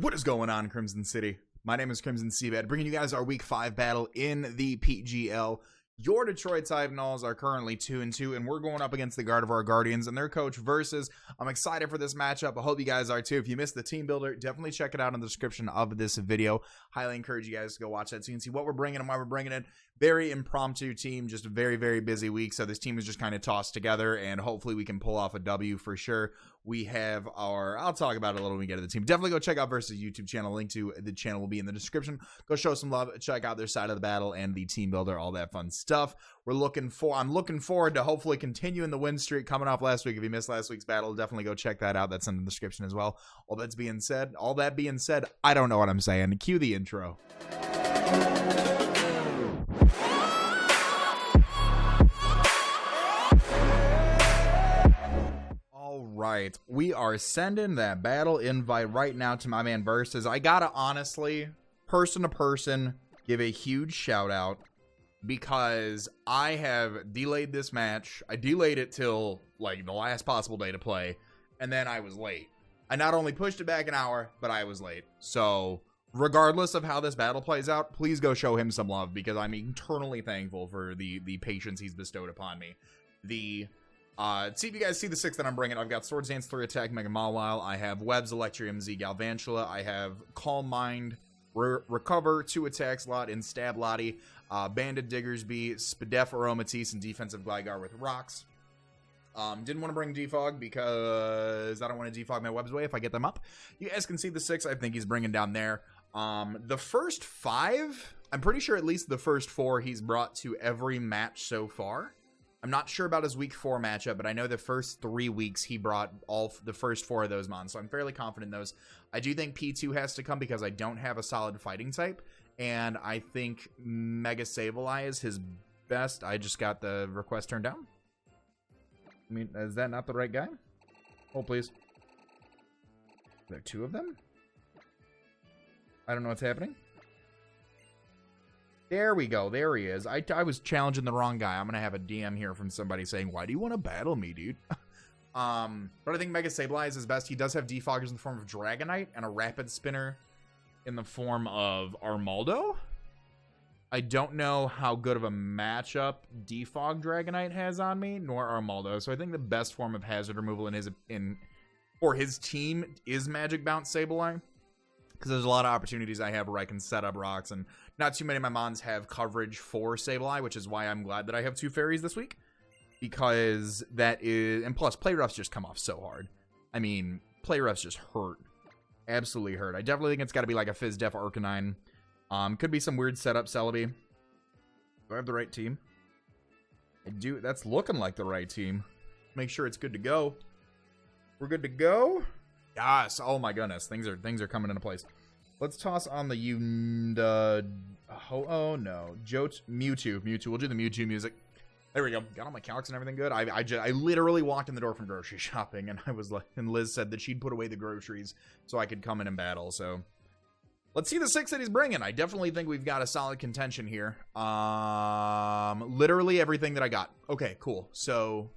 What is going on, Crimson City? My name is Crimson CBAD, bringing you guys our Week 5 battle in the PGL. Your Detroit Nulls are currently 2-2, and we're going up against the Gardevoir Guardians and their coach Versus. I'm excited for this matchup. I hope you guys are too. If you missed the team builder, definitely check it out in the description of this video. Highly encourage you guys to go watch that so you can see what we're bringing and why we're bringing it. Very impromptu team, just a very, very busy week. So this team is just kind of tossed together, and hopefully we can pull off a W for sure. We have our, I'll talk about it a little when we get to the team. Definitely go check out Versus YouTube channel. Link to the channel will be in the description. Go show some love. Check out their side of the battle and the team builder, all that fun stuff. I'm looking forward to hopefully continuing the win streak coming off last week. If you missed last week's battle, definitely go check that out. That's in the description as well. All that being said, I don't know what I'm saying. Cue the intro. Right, we are sending that battle invite right now to my man Versus. I gotta honestly, person to person, give a huge shout out because I have delayed this match. I delayed it till like the last possible day to play, and then I was late. I not only pushed it back an hour, but I was late. So regardless of how this battle plays out, please go show him some love because I'm eternally thankful for the patience he's bestowed upon me. See if you guys see the 6 that I'm bringing. I've got Swords Dance 3 Attack Mega Mawile. I have Webs Electrium Z Galvantula. I have Calm Mind, Recover 2 Attack Slot in Stab Lottie. Banded Diggersby, Spadef Aromatisse, and Defensive Gligar with Rocks. Didn't want to bring Defog because I don't want to defog my Webs away if I get them up. You guys can see the 6 I think he's bringing down there. The first 5, I'm pretty sure at least the first 4 he's brought to every match so far. I'm not sure about his week 4 matchup, but I know the first 3 weeks he brought all the first 4 of those mons, so I'm fairly confident in those. I do think P2 has to come because I don't have a solid fighting type, and I think Mega Sableye is his best. I just got the request turned down. I mean, is that not the right guy? Hold, please. Are there 2 of them? I don't know what's happening. There we go. There he is. I was challenging the wrong guy. I'm going to have a DM here from somebody saying, why do you want to battle me, dude? But I think Mega Sableye is his best. He does have defoggers in the form of Dragonite and a Rapid Spinner in the form of Armaldo. I don't know how good of a matchup Defog Dragonite has on me, nor Armaldo. So I think the best form of hazard removal for his team is Magic Bounce Sableye. Because there's a lot of opportunities I have where I can set up rocks, and not too many of my mons have coverage for Sableye, which is why I'm glad that I have 2 fairies this week. Because that is, and plus play roughs just come off so hard. I mean, play roughs just hurt. Absolutely hurt. I definitely think it's got to be like a Fizz Def Arcanine. Could be some weird setup Celebi. Do I have the right team? I do. That's looking like the right team. Make sure it's good to go. We're good to go. Yes. Oh my goodness. Things are coming into place. Let's toss on the oh no. Mewtwo. We'll do the Mewtwo music. There we go. Got all my calcs and everything good. I literally walked in the door from grocery shopping and I was like, and Liz said that she'd put away the groceries so I could come in and battle. So let's see the 6 that he's bringing. I definitely think we've got a solid contention here. Literally everything that I got. Okay, cool. So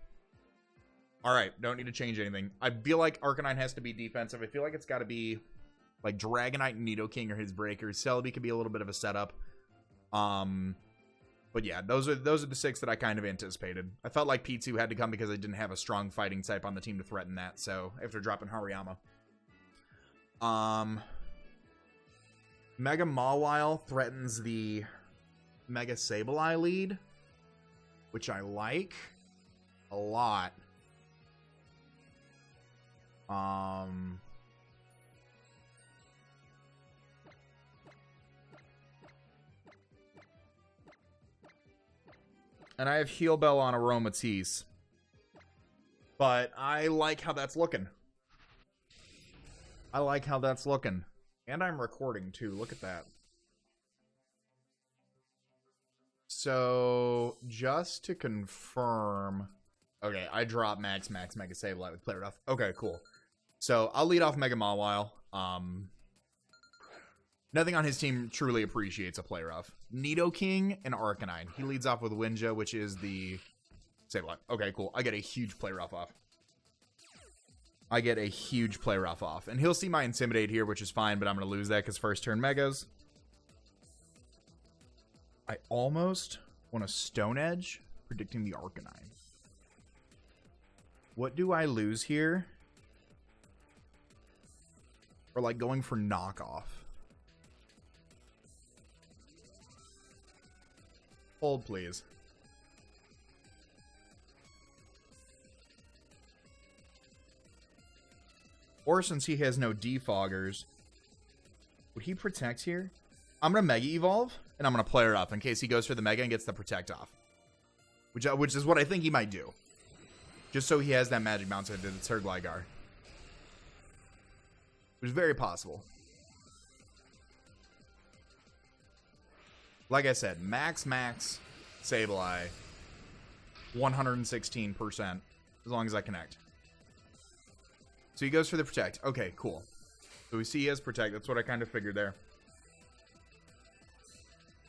all right, don't need to change anything. I feel like Arcanine has to be defensive. I feel like it's got to be like Dragonite and Nidoking are his breakers. Celebi could be a little bit of a setup. But yeah, those are the 6 that I kind of anticipated. I felt like P2 had to come because I didn't have a strong fighting type on the team to threaten that. So after dropping Hariyama, Mega Mawile threatens the Mega Sableye lead, which I like a lot. And I have Heal Bell on Aromatisse, but I like how that's looking. And I'm recording too. Look at that. So just to confirm, okay, I drop Max Mega Sableye with Play Rough. Okay, cool. So I'll lead off Mega Mawile. Nothing on his team truly appreciates a Play Rough. Nidoking and Arcanine. He leads off with Winja, which is the Sableye. Okay, cool. I get a huge Play Rough off. I get a huge play rough off. And he'll see my Intimidate here, which is fine, but I'm going to lose that because first turn Megas. I almost want a Stone Edge, predicting the Arcanine. What do I lose here? Or like going for knockoff. Hold, please. Or since he has no defoggers, would he protect here? I'm going to Mega Evolve, and I'm going to play her up in case he goes for the Mega and gets the Protect off. Which is what I think he might do. Just so he has that Magic Bounce into the third Gligar. Which is very possible. Like I said, max Sableye. 116%. As long as I connect. So he goes for the Protect. Okay, cool. So we see he has Protect. That's what I kind of figured there.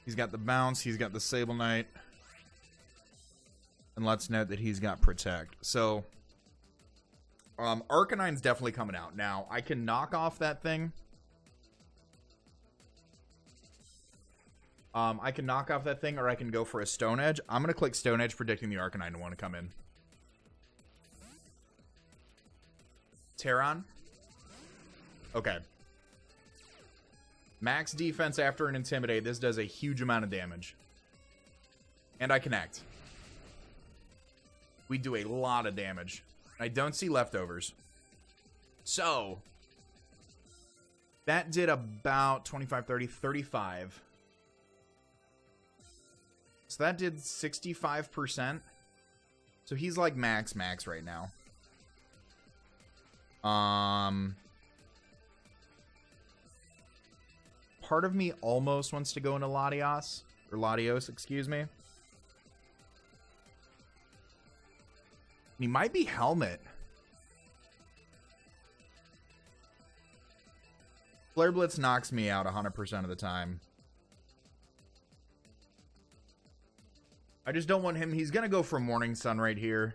He's got the Bounce. He's got the Sableye. And let's note that he's got Protect. So, Arcanine's definitely coming out. Now, I can knock off that thing. I can knock off that thing, or I can go for a Stone Edge. I'm going to click Stone Edge, predicting the Arcanine to want to come in. Terran. Okay. Max defense after an Intimidate. This does a huge amount of damage. And I connect. We do a lot of damage. I don't see leftovers. So, that did about 25, 30, 35. So that did 65%. So he's like max right now. Part of me almost wants to go into Latios. Or Latios, excuse me. He might be Helmet. Flare Blitz knocks me out 100% of the time. I just don't want him. He's going to go for Morning Sun right here.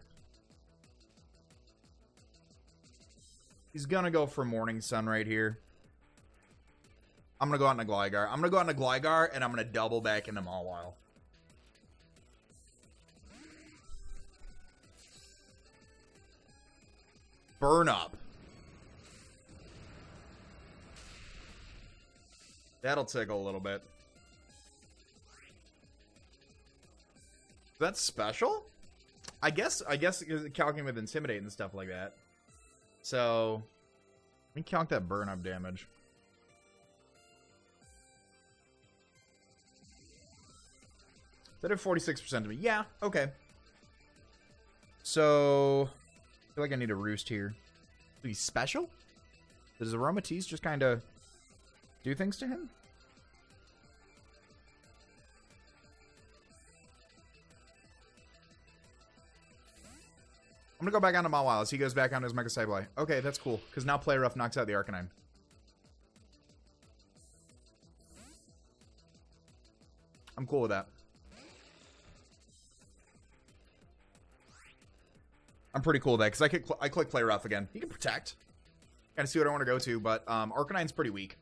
He's going to go for Morning Sun right here. I'm going to go out in a Gligar. I'm going to go out in a Gligar, and I'm going to double back into Mawile. Burn up. That'll tickle a little bit. That's special? I guess calculating with Intimidate and stuff like that. So, let me count that burn up damage. That did 46% to me. Yeah, okay. So, I feel like I need a Roost here. He's special? Does Aromatisse just kind of do things to him? I'm going to go back onto Mawile as he goes back onto his Mega Sableye. Okay, that's cool. Because now Play Rough knocks out the Arcanine. I'm cool with that. I'm pretty cool with that because I click Play Rough again. He can Protect. Kind of see what I want to go to, but Arcanine's pretty weak.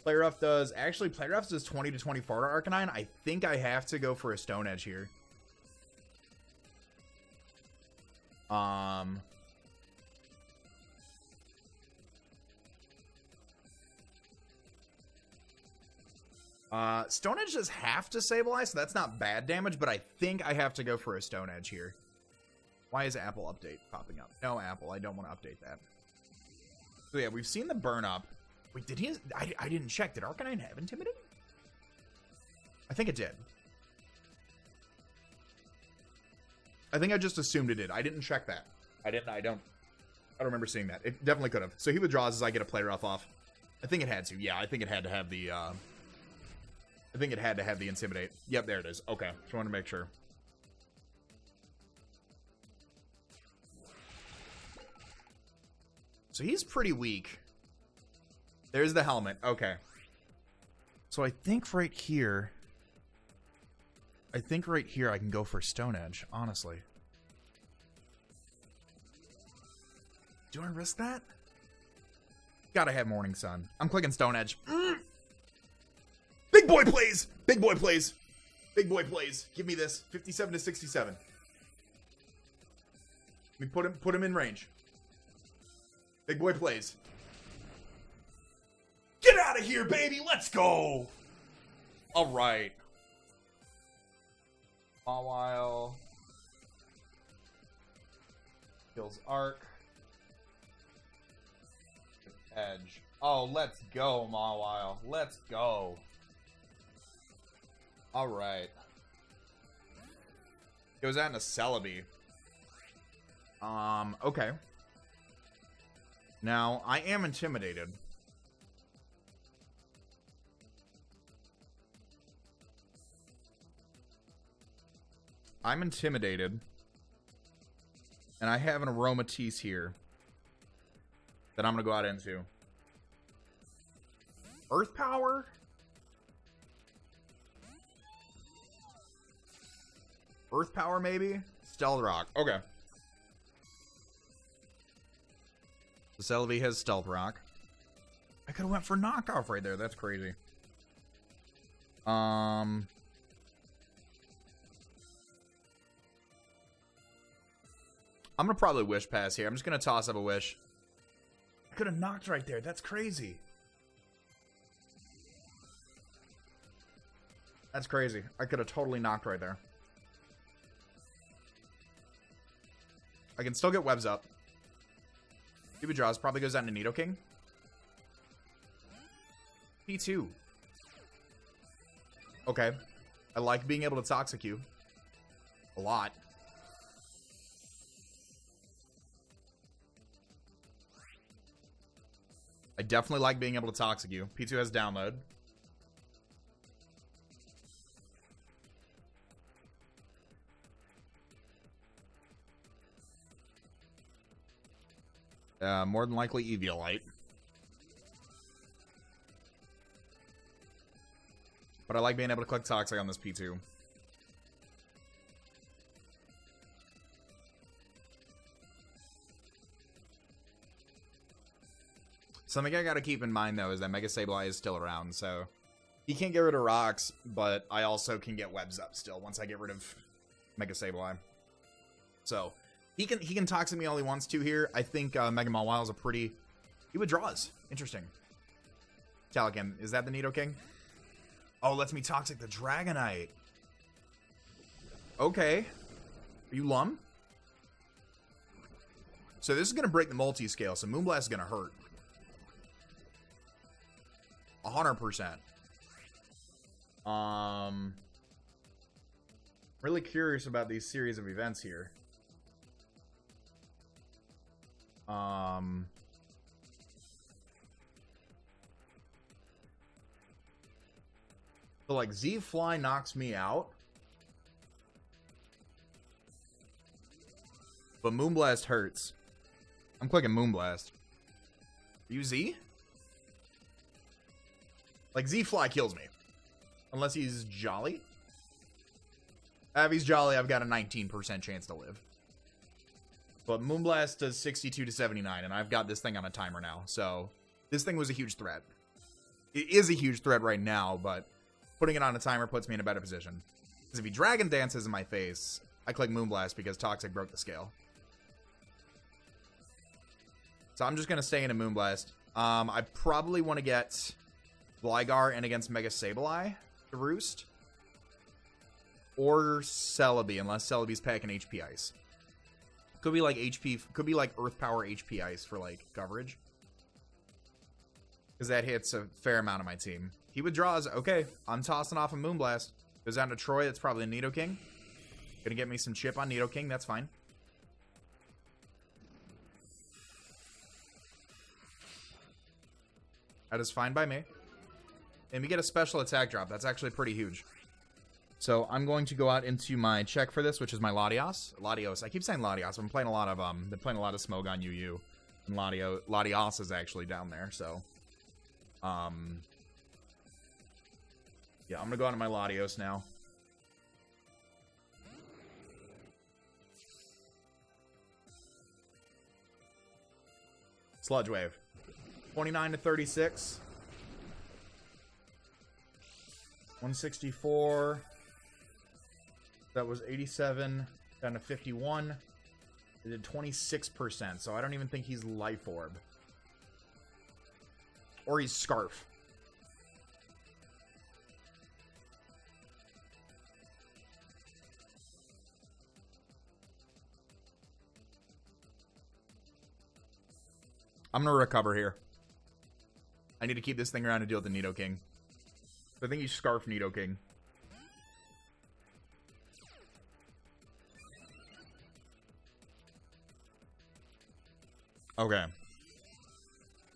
Play Rough does... Actually, Play Rough does 20 to 24 to Arcanine. I think I have to go for a Stone Edge here. Stone Edge does half to Sableye, so that's not bad damage, but I think I have to go for a Stone Edge here. Why is Apple Update popping up? No, Apple, I don't want to update that. So yeah, we've seen the burn up. Wait, did he... I didn't check. Did Arcanine have Intimidate? I think it did. I think I just assumed it did. I didn't check that. I don't remember seeing that. It definitely could have. So he withdraws as I get a Play Rough off. I think it had to. Yeah, I think it had to have the, I think it had to have the Intimidate. Yep, there it is. Okay. Just wanted to make sure. So he's pretty weak. There's the Helmet. Okay. So I think right here... I can go for Stone Edge, honestly. Do I risk that? Gotta have Morning Sun. I'm clicking Stone Edge. Big boy plays! Big boy plays! Big boy plays. Give me this. 57 to 67. We put him in range. Big boy plays. Get out of here, baby! Let's go! Alright. Mawile. Kills Arc. Edge. Oh, let's go, Mawile. Let's go. Alright. Goes out into Celebi. Okay. Now, I am intimidated. I'm intimidated. And I have an Aromatisse here that I'm going to go out into. Earth Power? Earth Power, maybe? Stealth Rock. Okay. The Celebi has Stealth Rock. I could have went for knockoff right there. That's crazy. I'm going to probably Wish Pass here. I'm just going to toss up a Wish. I could have knocked right there. That's crazy. That's crazy. I could have totally knocked right there. I can still get webs up. Cuba Draws probably goes down to Nidoking. P2. Okay. I like being able to Toxic you. A lot. I definitely like being able to Toxic you. P2 has download. More than likely Eviolite. But I like being able to click Toxic on this P2. Something I gotta keep in mind, though, is that Mega Sableye is still around, so... He can't get rid of rocks, but I also can get webs up still once I get rid of Mega Sableye. So... He can Toxic me all he wants to here. I think Mega Mawile is a pretty... He withdraws. Interesting. Talakim, is that the Nidoking? Oh, lets me Toxic the Dragonite. Okay. Are you Lum? So this is going to break the multi-scale, so Moonblast is going to hurt. 100%. Really curious about these series of events here. So like Z-Fly knocks me out. But Moonblast hurts. I'm clicking Moonblast. Are you Z? Like Z-Fly kills me. Unless he's Jolly. If he's Jolly, I've got a 19% chance to live. But Moonblast does 62 to 79, and I've got this thing on a timer now. So, this thing was a huge threat. It is a huge threat right now, but putting it on a timer puts me in a better position. Because if he Dragon Dances in my face, I click Moonblast because Toxic broke the scale. So I'm just going to stay in a Moonblast. I probably want to get Gligar and against Mega Sableye to roost. Or Celebi, unless Celebi's packing HP Ice. Could be like HP, could be like Earth Power HP Ice for like coverage. Because that hits a fair amount of my team. He withdraws. Okay, I'm tossing off a Moonblast. Goes down to Troy. That's probably a Nidoking. Gonna get me some chip on Nidoking. That's fine. That is fine by me. And we get a special attack drop. That's actually pretty huge. So I'm going to go out into my check for this, which is my Latios. I keep saying Latios. I'm playing a lot of been playing a lot of Smoke on UU. And Latios is actually down there, so yeah, I'm gonna go out to my Latios now. Sludge Wave. 29 to 36. 164. That was 87 down to 51. It did 26%, so I don't even think he's Life Orb. Or he's Scarf. I'm gonna recover here. I need to keep this thing around to deal with the Nidoking. I think he's Scarf Nidoking. Okay.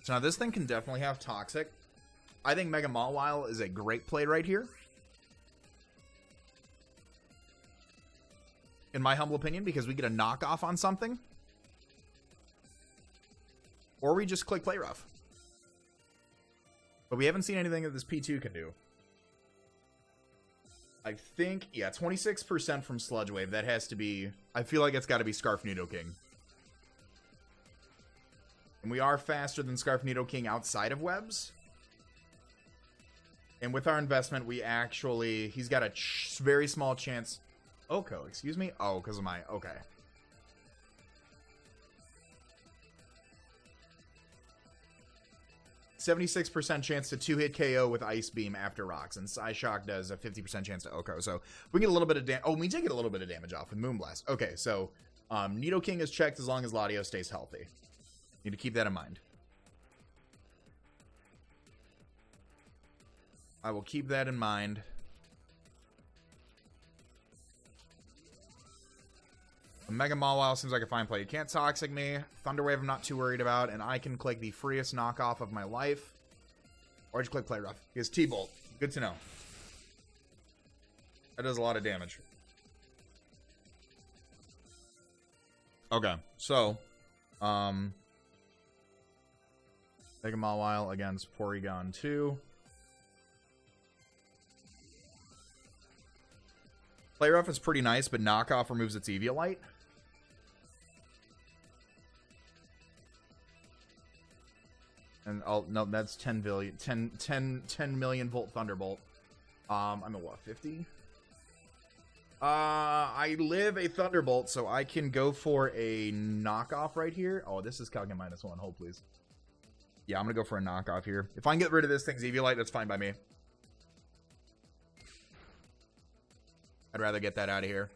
So now this thing can definitely have Toxic. I think Mega Mawile is a great play right here. In my humble opinion, because we get a knockoff on something. Or we just click Play Rough. But we haven't seen anything that this P2 can do. I think, yeah, 26% from Sludge Wave. That has to be, I feel like it's got to be Scarf Nidoking. And we are faster than Scarf Nidoking outside of webs. And with our investment, we actually, he's got a very small chance. Oko, excuse me? Oh, because of my, okay. %76% chance to 2-hit KO with Ice Beam after rocks, and Psyshock does a 50% chance to Oko. So we get a little bit of damage. Oh, we did get a little bit of damage off with Moonblast. Okay, so Nidoking is checked as long as Latios stays healthy. Need to keep that in mind. I will keep that in mind. Mega Mawile seems like a fine play. You can't Toxic me. Thunder Wave I'm not too worried about. And I can click the freest knockoff of my life. Or just click Play Rough. He has T-Bolt. Good to know. That does a lot of damage. Okay. So, Mega Mawile against Porygon 2. Play Rough is pretty nice, but knockoff removes its Eviolite. And oh no, that's 10 million volt Thunderbolt. I'm at what, 50? I live a Thunderbolt, so I can go for a knockoff right here. Oh, this is Calgon -1. Hold, please. Yeah, I'm gonna go for a knockoff here. If I can get rid of this thing's Eviolite, that's fine by me. I'd rather get that out of here.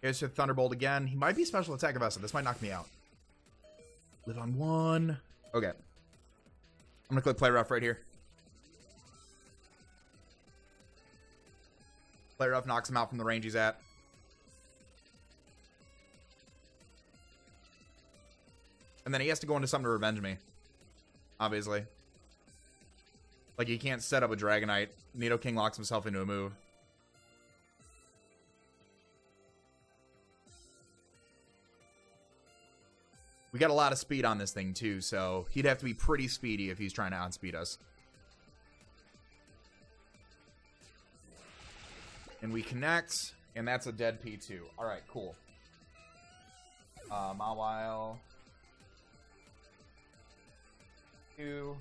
Here's the Thunderbolt again. He might be special attack Vesta. This might knock me out. Live on 1. Okay. I'm gonna click Play Rough right here. Play Rough knocks him out from the range he's at. And then he has to go into something to revenge me. Obviously. Like, he can't set up a Dragonite. Nidoking locks himself into a move. We got a lot of speed on this thing, too, so he'd have to be pretty speedy if he's trying to outspeed us. And we connect, and that's a dead P2. All right, cool. Mawile. 2.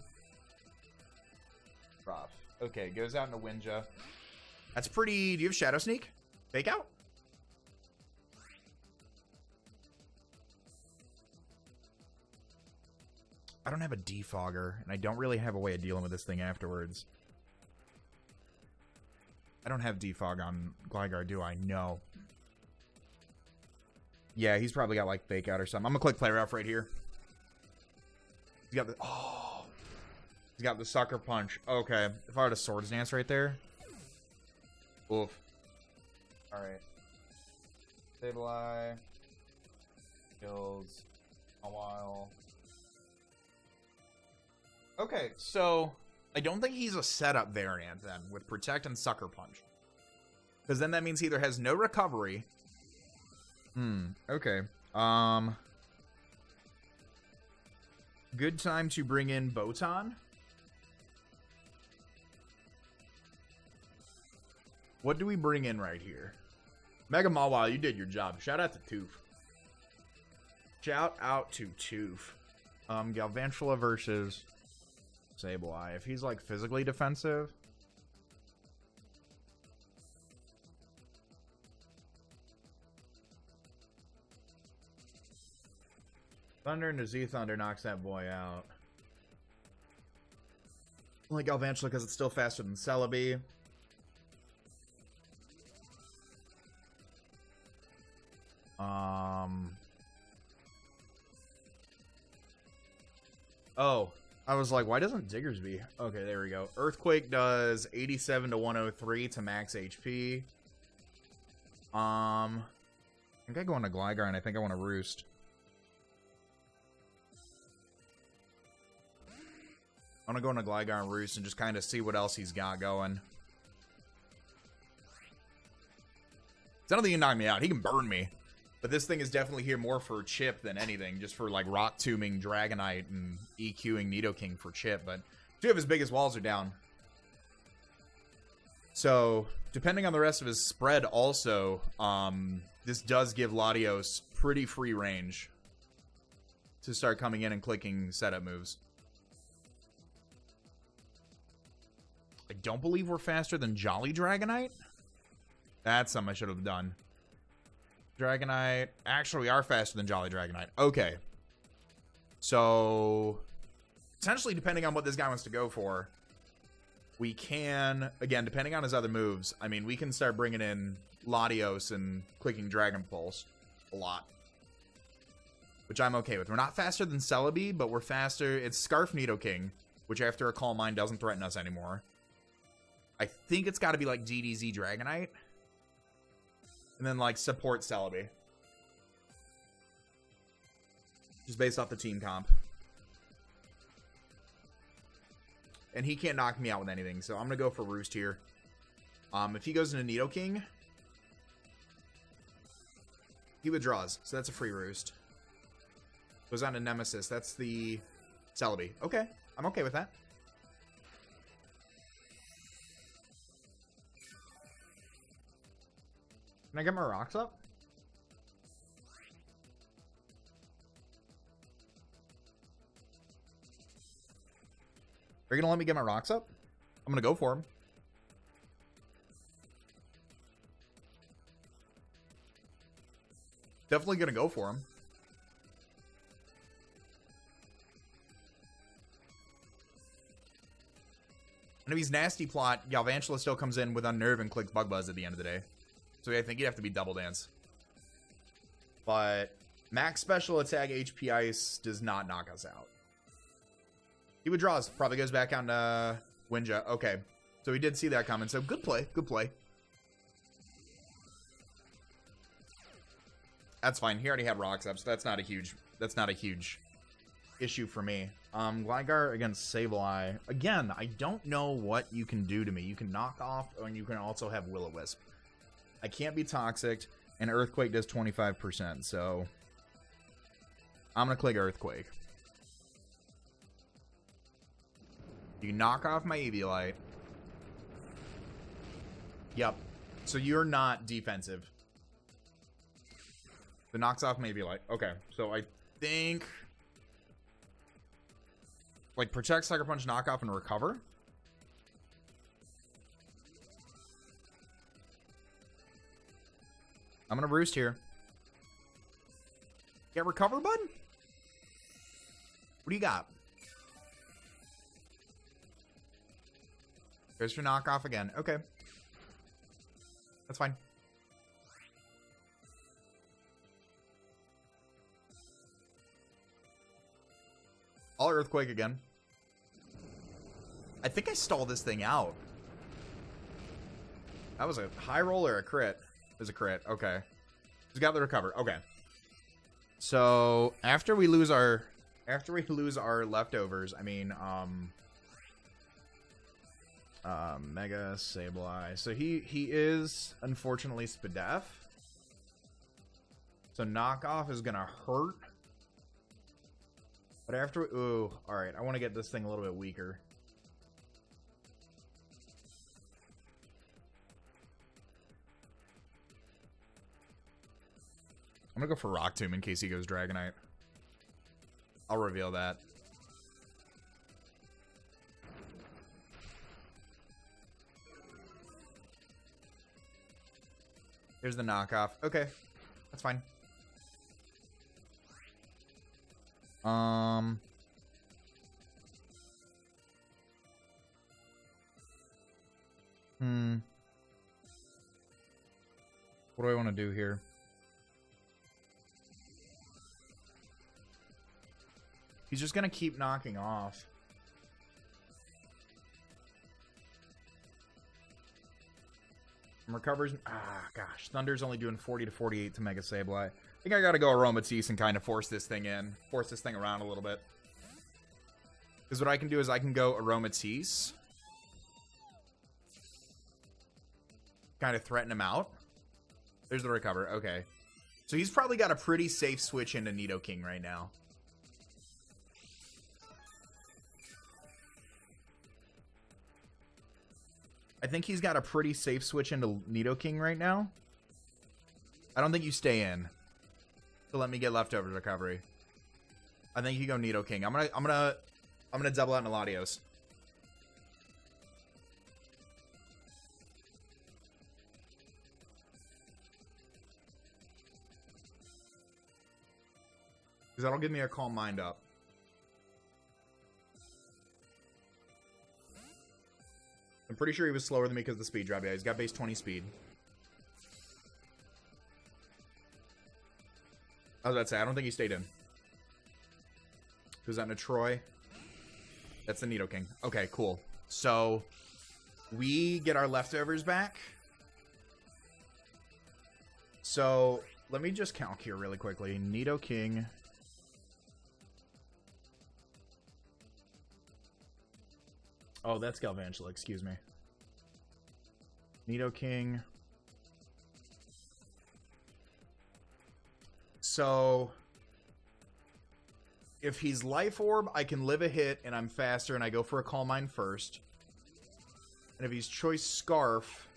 Drop. Okay, goes out into Winja. That's pretty... Do you have Shadow Sneak? Fake out? I don't have a defogger, and I don't really have a way of dealing with this thing afterwards. I don't have defog on Gligar, do I? No. Yeah, he's probably got, like, fake out or something. I'm gonna click Play Rough right here. He's got the... Oh! He's got the Sucker Punch. Okay. If I had a Swords Dance right there... Oof. Alright. Sableye. Kills. A while. Okay, so I don't think he's a setup variant then with Protect and Sucker Punch. Because then that means he either has no recovery. Okay. Good time to bring in Botan. What do we bring in right here? Mega Mawile, you did your job. Shout out to Toof. Shout out to Toof. Galvantula versus Sableye. If he's like physically defensive. Thunder into Z Thunder knocks that boy out. I like Galvantula because it's still faster than Celebi. Oh, I was like, why doesn't Diggersby? Okay, there we go. Earthquake does 87 to 103 to max HP. I think I go into Gligar and I think I want to Roost. I'm gonna go into Gligar and Roost and just kind of see what else he's got going. So I don't think he can knock me out. He can burn me. But this thing is definitely here more for chip than anything. Just for like Rock Tombing Dragonite and EQing Nidoking for chip. But two of his biggest walls are down. So depending on the rest of his spread also, this does give Latios pretty free range to start coming in and clicking setup moves. I don't believe we're faster than Jolly Dragonite. That's something I should have done. Dragonite. Actually, we are faster than Jolly Dragonite. Okay. So, potentially, depending on what this guy wants to go for, we can, again, depending on his other moves, I mean, we can start bringing in Latios and clicking Dragon Pulse a lot. Which I'm okay with. We're not faster than Celebi, but we're faster. It's Scarf Nidoking, which after a Calm Mind doesn't threaten us anymore. I think it's got to be like DDZ Dragonite. And then like support Celebi. Just based off the team comp. And he can't knock me out with anything. So I'm going to go for Roost here. If he goes into Nidoking, he withdraws. So that's a free Roost. Goes on to Nemesis. That's the Celebi. Okay. I'm okay with that. Can I get my rocks up? Are you gonna let me get my rocks up? I'm gonna go for them. Definitely gonna go for them. And if he's Nasty Plot, Galvantula still comes in with Unnerve and clicks Bug Buzz at the end of the day. So I think you'd have to be Double Dance. But max special attack HP Ice does not knock us out. He withdraws. Probably goes back on Winja. Okay. So he did see that coming. So good play. Good play. That's fine. He already had rocks up, so that's not a huge issue for me. Gligar against Sableye. Again, I don't know what you can do to me. You can knock off, and you can also have Will-O-Wisp. I can't be Toxic, and Earthquake does 25%, so I'm going to click Earthquake. You can knock off my Eviolite. Yep. So you're not defensive. The knocks off my Eviolite. Okay, so I think like Protect, Sucker Punch, Knock Off, and Recover. I'm gonna Roost here. Get Recover, bud? What do you got? Goes for Knock Off again. Okay. That's fine. I'll Earthquake again. I think I stalled this thing out. That was a high roll or a crit? It was a crit. Okay. He's got the Recover. Okay. So after we lose our leftovers, I mean, Mega Sableye. So he is unfortunately Spadef. So knockoff is gonna hurt. But after, ooh, all right. I want to get this thing a little bit weaker. I'm gonna go for Rock Tomb in case he goes Dragonite. I'll reveal that. Here's the knockoff. Okay, that's fine. What do I want to do here? He's just gonna keep knocking off. Recovers. Ah, gosh. Thunder's only doing 40 to 48 to Mega Sableye. I think I gotta go Aromatisse and kind of force this thing in. Force this thing around a little bit. Because what I can do is I can go Aromatisse. Kind of threaten him out. There's the recover. Okay. So he's probably got a pretty safe switch into Nidoking right now. I think he's got a pretty safe switch into Nidoking right now. I don't think you stay in to let me get leftovers recovery. I think you go Nidoking. I'm gonna double out into Latios. Because that'll give me a calm mind up. I'm pretty sure he was slower than me because of the speed drop. Yeah, he's got base 20 speed. I was about to say, I don't think he stayed in. Who's that into Troy? That's the Nidoking. Okay, cool. So, we get our leftovers back. So, let me just calc here really quickly. Nidoking. Oh, that's Galvantula, excuse me. Nidoking. So, if he's Life Orb, I can live a hit and I'm faster and I go for a Calm Mind first. And if he's Choice Scarf...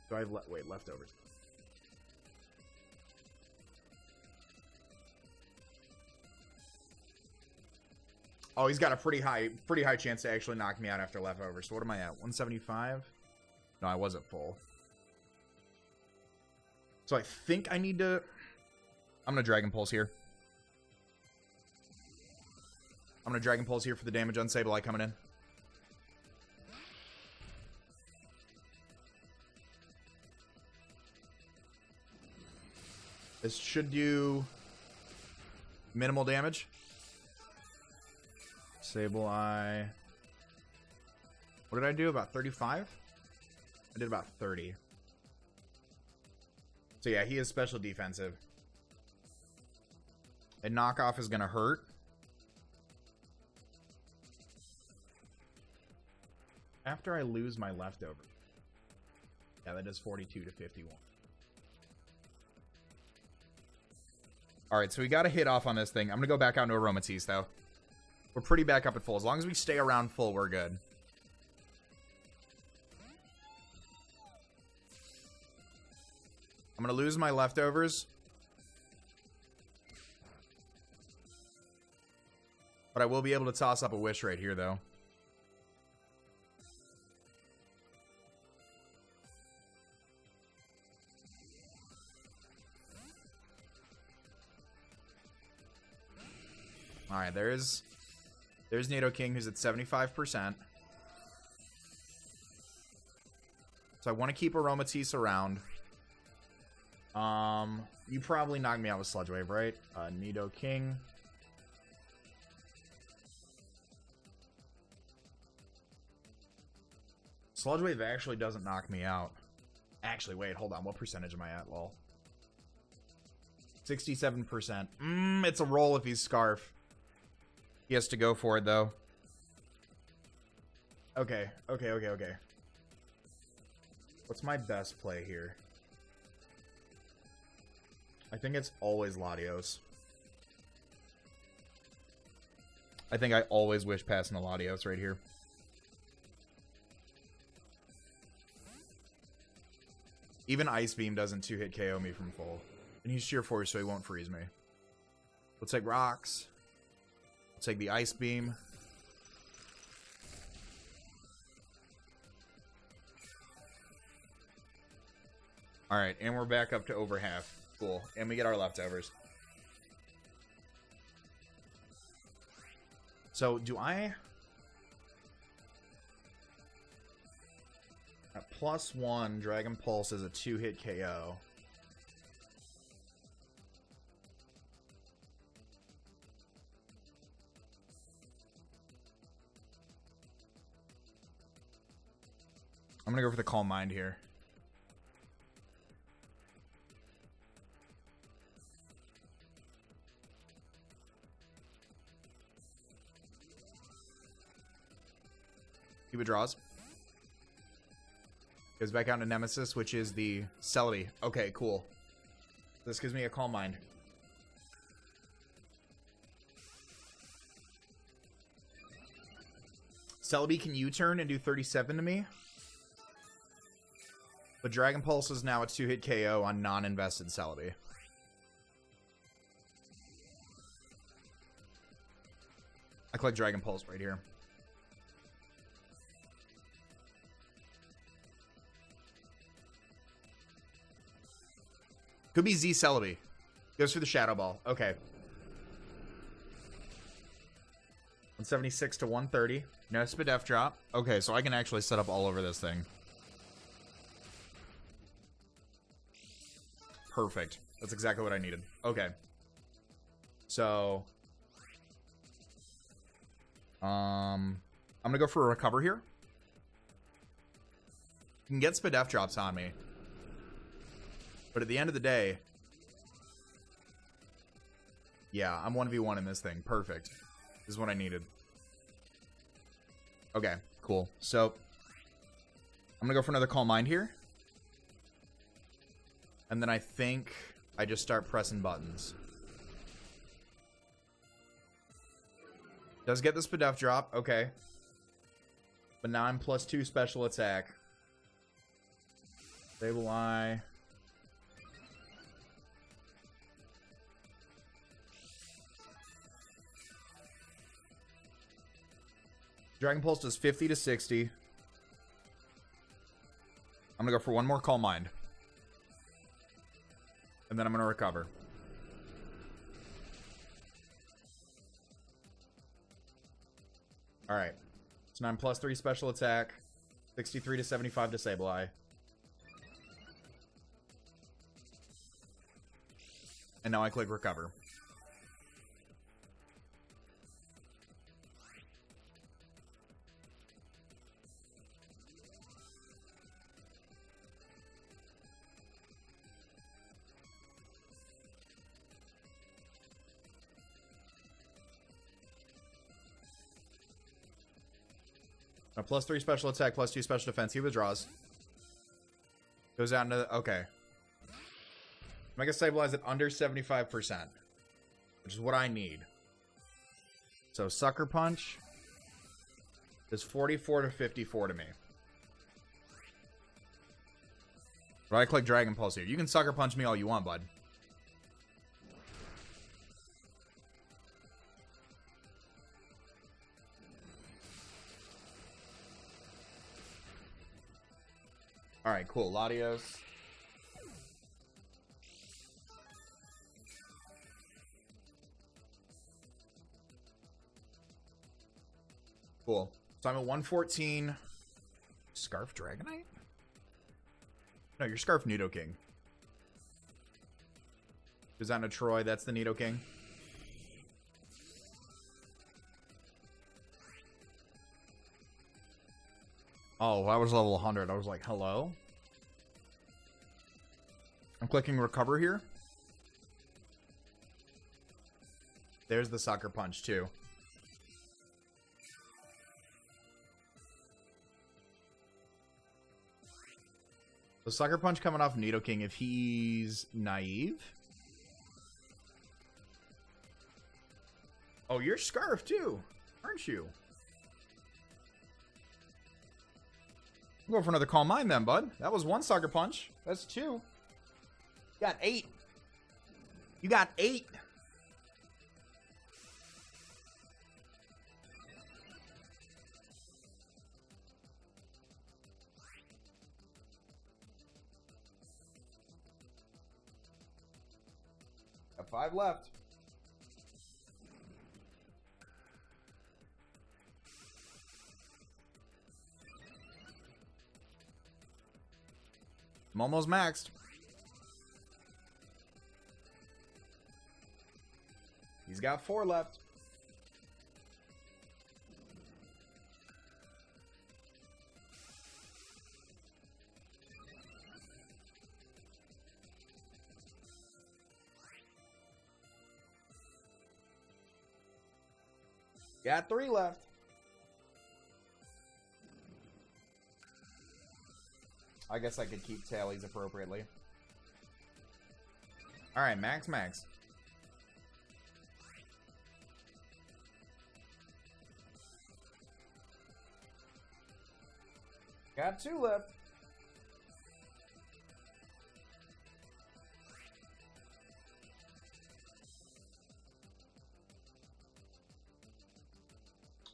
Do I have leftovers? Oh, he's got a pretty high chance to actually knock me out after leftovers. So what am I at? 175? No, I wasn't full. So I think I need to... I'm going to Dragon Pulse here. I'm going to Dragon Pulse here for the damage on Sableye coming in. This should do minimal damage. Sableye. What did I do? About 35? I did about 30. So yeah, he is special defensive. A knockoff is going to hurt. After I lose my leftover. Yeah, that does 42 to 51. Alright, so we got a hit off on this thing. I'm going to go back out into Aromatisse, though. We're pretty back up at full. As long as we stay around full, we're good. I'm going to lose my leftovers. But I will be able to toss up a Wish right here, though. Alright, there's Nidoking, who's at 75%. So I want to keep Aromatisse around. You probably knocked me out with Sludge Wave, right? Nidoking. Sludge Wave actually doesn't knock me out. Actually, wait, hold on. What percentage am I at, lol? 67%. It's a roll if he's Scarf. He has to go for it, though. Okay. What's my best play here? I think it's always Latios. I think I always wish passing the Latios right here. Even Ice Beam doesn't 2-hit KO me from full. And he's Sheer Force, so he won't freeze me. We'll take rocks. We'll take the ice beam. Alright, and we're back up to over half. Cool. And we get our leftovers. So, do I... At +1, Dragon Pulse is a 2-hit KO. I'm gonna go for the Calm Mind here. He withdraws. Goes back out to Nemesis, which is the Celebi. Okay, cool. This gives me a Calm Mind. Celebi can U-turn and do 37 to me. But Dragon Pulse is now a 2-hit KO on non-invested Celebi. I click Dragon Pulse right here. Could be Z Celebi. Goes for the Shadow Ball. Okay. 176 to 130. No SPDF drop. Okay, so I can actually set up all over this thing. Perfect. That's exactly what I needed. Okay. So... I'm gonna go for a recover here. You can get SPDF drops on me. But at the end of the day... Yeah, I'm 1v1 in this thing. Perfect. This is what I needed. Okay, cool. So, I'm gonna go for another Calm Mind here. And then I think I just start pressing buttons. Does get the SPDF drop. Okay. But now I'm +2 special attack. Stable Eye. Dragon Pulse does 50 to 60. I'm gonna go for one more Calm Mind. And then I'm gonna recover. Alright. So now I'm +3 special attack. 63 to 75 Disable Eye. And now I click recover. A +3 special attack, +2 special defense. He withdraws. Goes out into... Okay. Mega Stabilize at under 75%. Which is what I need. So, Sucker Punch is 44 to 54 to me. But I click Dragon Pulse here. You can Sucker Punch me all you want, bud. Alright, cool. Latios. Cool. So I'm at 114. Scarf Dragonite? No, you're Scarf Nidoking. Goes down to Troy. That's the Nidoking. Oh, I was level 100. I was like, hello? I'm clicking recover here. There's the Sucker Punch, too. The Sucker Punch coming off Nidoking if he's naive. Oh, you're Scarf, too, aren't you? Go for another Calm Mind then, bud. That was one Sucker Punch. That's 2. You got 8. You got 8. Got 5 left. I'm almost maxed. He's got 4 left. Got 3 left. I guess I could keep tallies appropriately. Alright, max. Got 2 left.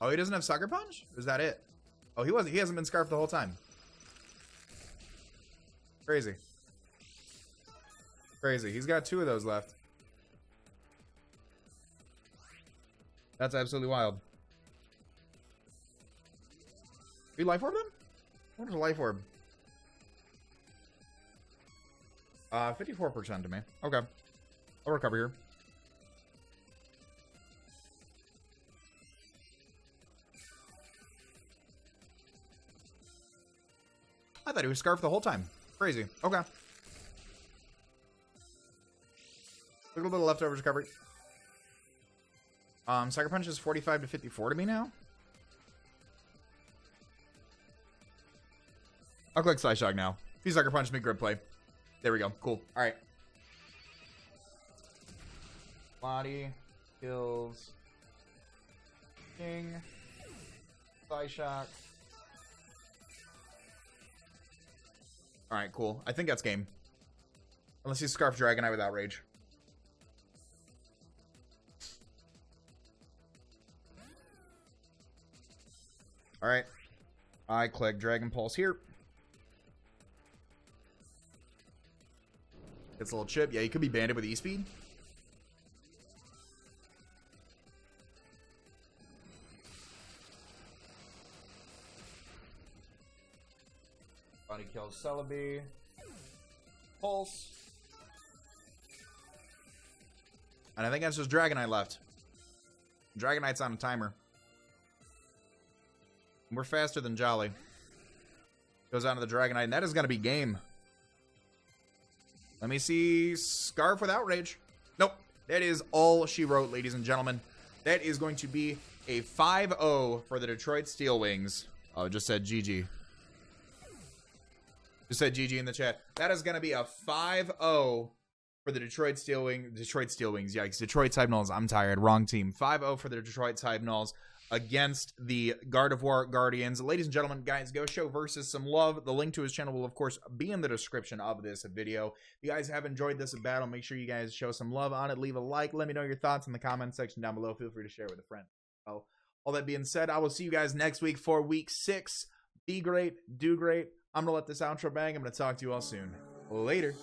Oh, he doesn't have Sucker Punch? Or is that it? Oh, he hasn't been Scarfed the whole time. Crazy. Crazy. He's got 2 of those left. That's absolutely wild. You Life Orb him? What is a Life Orb? 54% to me. Okay. I'll recover here. I thought he was Scarfed the whole time. Crazy. Okay. Look at a little leftovers recovery. Sucker Punch is 45 to 54 to me now. I'll click Slice Shock now. If you Sucker Punch me, grip play. There we go. Cool. Alright. Body kills King. Slice Shock. Alright, cool. I think that's game. Unless you Scarf Dragonite with Outrage. Alright. I click Dragon Pulse here. Gets a little chip. Yeah, he could be banded with E-Speed. Body kills Celebi. Pulse. And I think that's just Dragonite left. Dragonite's on a timer. We're faster than Jolly. Goes on to the Dragonite, and that is going to be game. Let me see. Scarf with Outrage. Nope. That is all she wrote, ladies and gentlemen. That is going to be a 5-0 for the Detroit Steel Wings. Oh, just said GG. Just said GG in the chat. That is going to be a 5-0 for the Detroit Steel Wings. Yikes. Detroit Type Nulls. I'm tired. Wrong team. 5-0 for the Detroit Type Nulls against the Gardevoir Guardians. Ladies and gentlemen, guys, go show Versus some love. The link to his channel will, of course, be in the description of this video. If you guys have enjoyed this battle, make sure you guys show some love on it. Leave a like. Let me know your thoughts in the comment section down below. Feel free to share with a friend. Well, all that being said, I will see you guys next week for week 6. Be great. Do great. I'm going to let this outro bang. I'm going to talk to you all soon. Later.